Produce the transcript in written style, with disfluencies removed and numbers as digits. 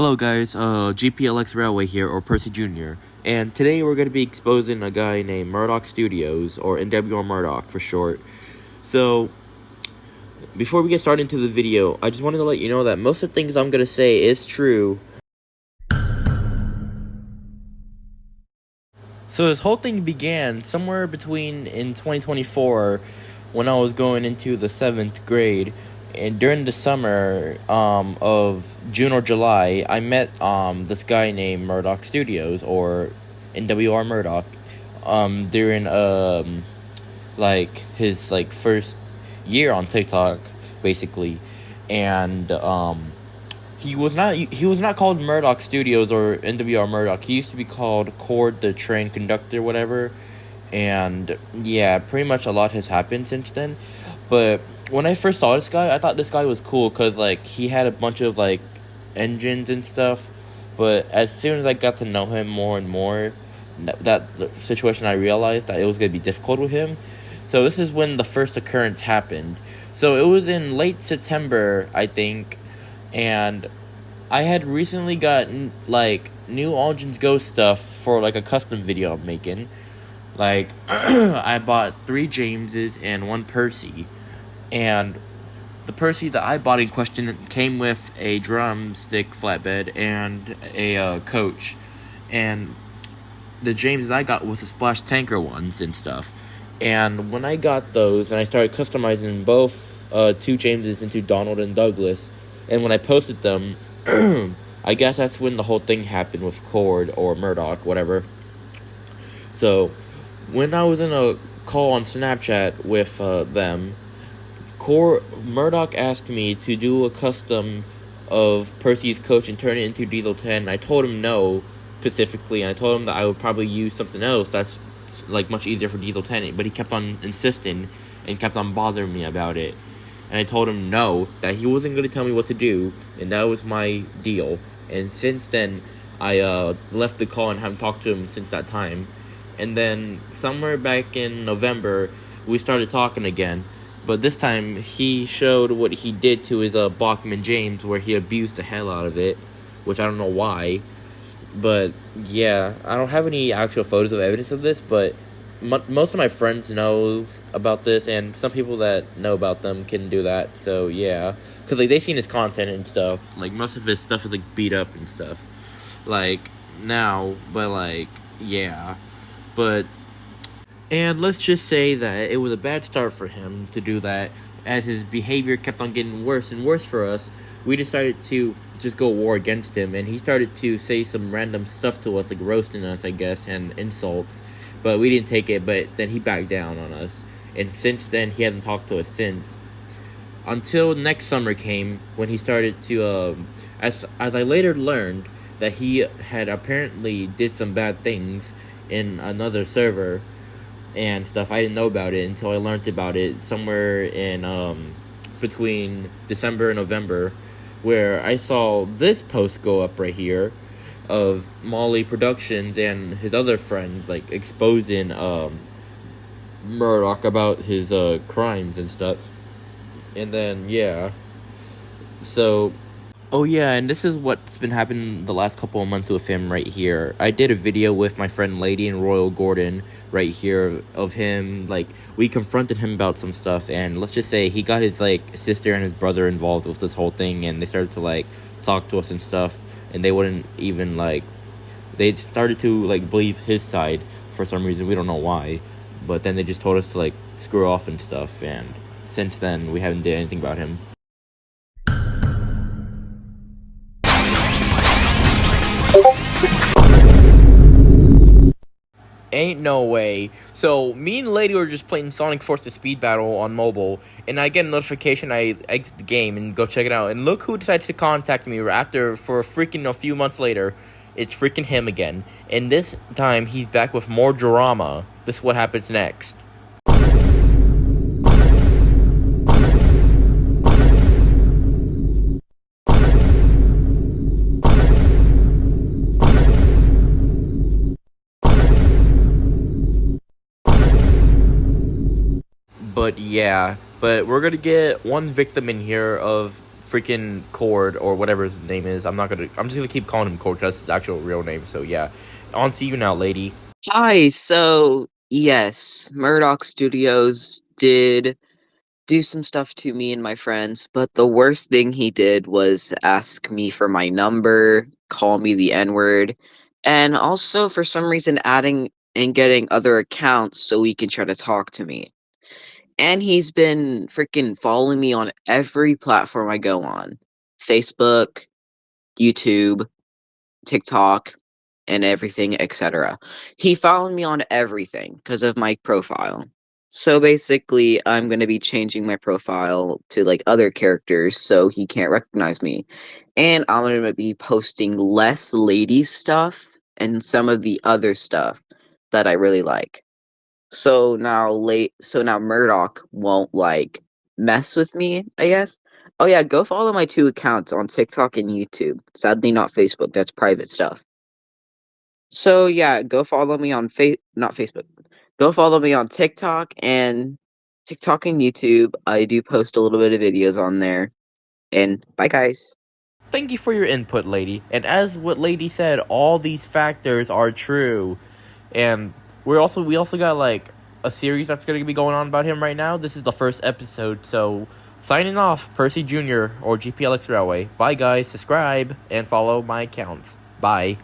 Hello guys, GPLX Railway here, or Percy Jr. And today we're going to be exposing a guy named Murdoch Studios, or NWR Murdoch for short. So, before we get started into the video, I just wanted to let you know that most of the things I'm going to say is true. So this whole thing began somewhere between in 2024 when I was going into the 7th grade. And during the summer of June or July, I met this guy named Murdoch Studios, or NWR Murdoch, during his first year on TikTok, basically. And he was not called Murdoch Studios or NWR Murdoch. He used to be called Cord the Train Conductor, whatever. And yeah, pretty much a lot has happened since then. But when I first saw this guy, I thought this guy was cool because, he had a bunch of, engines and stuff. But as soon as I got to know him more and more, that situation, I realized that it was going to be difficult with him. So this is when the first occurrence happened. So it was in late September, I think. And I had recently gotten, new All Gens Go stuff for, a custom video I'm making. I bought 3 Jameses and 1 Percy. And the Percy that I bought in question came with a drumstick flatbed and a coach. And the James I got was the splash tanker ones and stuff. And when I got those and I started customizing both 2 Jameses into Donald and Douglas, and when I posted them, I guess that's when the whole thing happened with Cord or Murdoch, whatever. So when I was in a call on Snapchat with them, Murdoch asked me to do a custom of Percy's coach and turn it into Diesel 10. I told him no, specifically, and I told him that I would probably use something else that's much easier for Diesel 10, but he kept on insisting and kept on bothering me about it. And I told him no, that he wasn't going to tell me what to do, and that was my deal. And since then, I left the call and haven't talked to him since that time. And then somewhere back in November, we started talking again. But this time, he showed what he did to his Bachman James, where he abused the hell out of it, which I don't know why. But yeah, I don't have any actual photos of evidence of this, but most of my friends know about this, and some people that know about them can do that. So yeah, because they've seen his content and stuff. Most of his stuff is beat up and stuff. Now, but yeah, but. And let's just say that it was a bad start for him to do that. As his behavior kept on getting worse and worse for us, we decided to just go war against him. And he started to say some random stuff to us, roasting us, I guess, and insults. But we didn't take it, but then he backed down on us. And since then, he hasn't talked to us since. Until next summer came, when he started to, as I later learned, that he had apparently did some bad things in another server and stuff. I didn't know about it until I learned about it somewhere in between December and November, where I saw this post go up right here of Molly Productions and his other friends exposing Murdoch about his crimes and stuff. And then yeah, so oh yeah, and this is what's been happening the last couple of months with him right here. I did a video with my friend Lady and Royal Gordon right here of him. We confronted him about some stuff, and let's just say he got his sister and his brother involved with this whole thing, and they started to talk to us and stuff, and they wouldn't even they started to believe his side for some reason. We don't know why, but then they just told us to screw off and stuff, and since then we haven't did anything about him. Ain't no way. So, me and Lady were just playing Sonic Forces Speed Battle on mobile, and I get a notification, I exit the game and go check it out, and look who decides to contact me for a few months later. It's freaking him again. And this time, he's back with more drama. This is what happens next. But yeah, we're gonna get one victim in here of freaking Cord or whatever his name is. I'm just gonna keep calling him Cord because that's his actual real name. So yeah, on to you now, lady. Hi, so yes, Murdoch Studios did do some stuff to me and my friends, but the worst thing he did was ask me for my number, call me the N-word, and also for some reason adding and getting other accounts so he can try to talk to me. And he's been freaking following me on every platform I go on. Facebook, YouTube, TikTok, and everything, etc. He followed me on everything because of my profile. So basically, I'm going to be changing my profile to like other characters so he can't recognize me. And I'm going to be posting less ladies stuff and some of the other stuff that I really like. So now Murdoch won't like mess with me, I guess. Oh yeah, go follow my two accounts on TikTok and YouTube. Sadly not Facebook, that's private stuff. So yeah, go follow me on not Facebook. Go follow me on TikTok and YouTube. I do post a little bit of videos on there. And bye guys. Thank you for your input, lady. And as what lady said, all these factors are true. And we also got like a series that's gonna be going on about him right now. This is the first episode, so signing off, Percy Jr. or GPLX Railway. Bye guys, subscribe and follow my account. Bye.